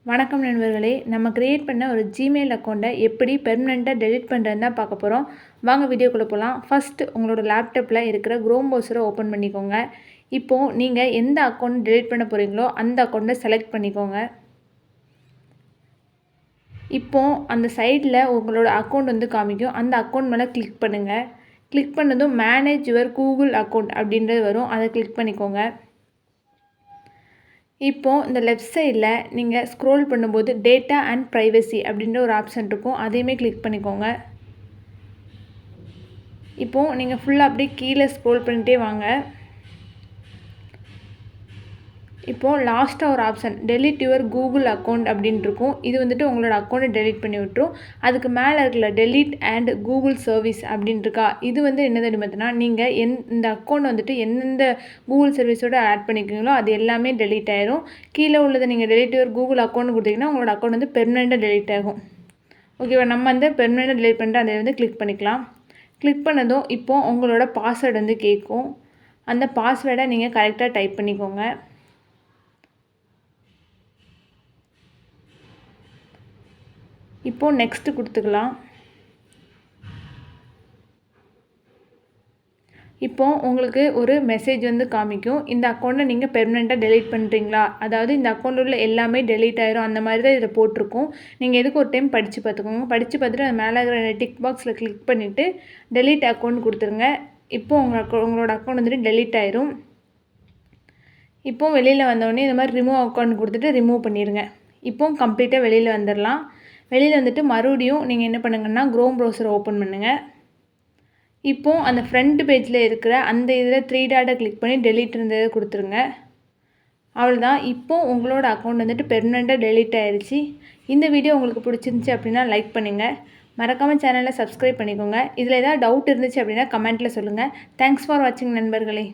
வணக்கம் நண்பர்களே, நம்ம கிரியேட் பண்ண ஒரு ஜிமெயில் அக்கௌண்ட்டை எப்படி பெர்மனெண்ட்டாக டெலிட் பண்ணுறதுன்னு தான் பார்க்க போகிறோம். வாங்க வீடியோக்குள்ளே போகலாம். ஃபஸ்ட்டு உங்களோட லேப்டாப்பில் இருக்கிற குரோம் ப்ரௌசரை ஓப்பன் பண்ணிக்கோங்க. இப்போது நீங்கள் எந்த அக்கௌண்ட் டெலிட் பண்ண போகிறீங்களோ அந்த அக்கௌண்ட்டை செலக்ட் பண்ணிக்கோங்க. இப்போது அந்த சைடில் உங்களோட அக்கௌண்ட் வந்து காமிக்கும். அந்த அக்கௌண்ட் மேலே கிளிக் பண்ணுங்கள். கிளிக் பண்ணதும் மேனேஜ் யுவர் கூகுள் அக்கௌண்ட் அப்படின்றது வரும். அதை கிளிக் பண்ணிக்கோங்க. இப்போது இந்த லெஃப்ட் சைடில் நீங்கள் ஸ்க்ரோல் பண்ணும்போது டேட்டா அண்ட் ப்ரைவசி அப்படின்ற ஒரு ஆப்ஷன் இருக்கும். அதையுமே கிளிக் பண்ணிக்கோங்க. இப்போது நீங்கள் ஃபுல்லாக அப்படியே கீழே ஸ்க்ரோல் பண்ணிகிட்டே வாங்க. இப்போது லாஸ்ட்டாக ஒரு option delete your Google account அப்படின்ட்டு இருக்கும். இது வந்துட்டு உங்களோட அக்கௌண்ட்டை டெலிட் பண்ணி விட்டுரும். அதுக்கு மேலே இருக்கல டெலிட் அண்ட் கூகுள் சர்வீஸ் அப்படின்ட்டுருக்கா. இது வந்து என்ன தெரியுமா, நீங்கள் இந்த அக்கௌண்ட் வந்துட்டு எந்தெந்த கூகுள் சர்வீஸோடு ஆட் பண்ணிக்கிறீங்களோ அது எல்லாமே டெலிட் ஆயிரும். கீழே உள்ளதை நீங்கள் டெலிட் யுவர் கூகுள் அக்கௌண்ட் கொடுத்தீங்கன்னா உங்களோட அக்கௌண்ட் வந்து பெர்மனெண்ட்டாக டெலிட் ஆகும். ஓகேவா? நம்ம வந்து பெர்மனெண்ட்டாக டெலிட் பண்ணிட்டு அதை வந்து கிளிக் பண்ணிக்கலாம். கிளிக் பண்ணதும் இப்போது உங்களோட பாஸ்வேர்டு வந்து கேட்கும். அந்த பாஸ்வேர்டை நீங்கள் கரெக்டாக டைப் பண்ணிக்கோங்க. இப்போது நெக்ஸ்ட்டு கொடுத்துக்கலாம். இப்போது உங்களுக்கு ஒரு மெசேஜ் வந்து காமிக்கும். இந்த அக்கௌண்ட்டை நீங்கள் பெர்மனெண்ட்டாக டெலிட் பண்ணுறீங்களா, அதாவது இந்த அக்கௌண்ட்டில் உள்ள எல்லாமே டெலிட் ஆயிரும், அந்த மாதிரி தான் இதில் போட்டிருக்கும். நீங்கள் எதுக்கு ஒரு டைம் படித்து பார்த்துக்கோங்க. படித்து பார்த்துட்டு அது மேலே இருக்கிற டிக் பாக்ஸில் கிளிக் பண்ணிவிட்டு டெலிட் அக்கௌண்ட் கொடுத்துருங்க. இப்போது உங்களோட அக்கௌண்ட் வந்துட்டு டெலிட் ஆயிரும். இப்போது வெளியில் வந்தோடனே இந்த மாதிரி ரிமூவ் அக்கௌண்ட் கொடுத்துட்டு ரிமூவ் பண்ணிடுங்க. இப்போது கம்ப்ளீட்டாக வெளியில் வந்துடலாம். வெளியில் வந்துட்டு மறுபடியும் நீங்கள் என்ன பண்ணுங்கன்னா குரோம் ப்ரௌசரை ஓப்பன் பண்ணுங்கள். இப்போது அந்த ஃப்ரண்ட் பேஜில் இருக்கிற அந்த இதில் 3 டாட்டை கிளிக் பண்ணி டெலிட் இருந்ததை கொடுத்துருங்க. அவ்வளோதான். இப்போது உங்களோட அக்கௌண்ட் வந்துட்டு பெர்மனெண்ட்டாக டெலிட் ஆயிடுச்சு. இந்த வீடியோ உங்களுக்கு பிடிச்சிருந்துச்சி அப்படின்னா லைக் பண்ணுங்கள். மறக்காமல் சேனலை சப்ஸ்கிரைப் பண்ணிக்கோங்க. இதில் ஏதாவது டவுட் இருந்துச்சு அப்படின்னா கமெண்ட்டில் சொல்லுங்கள். தேங்க்ஸ் ஃபார் வாட்சிங் நண்பர்களே.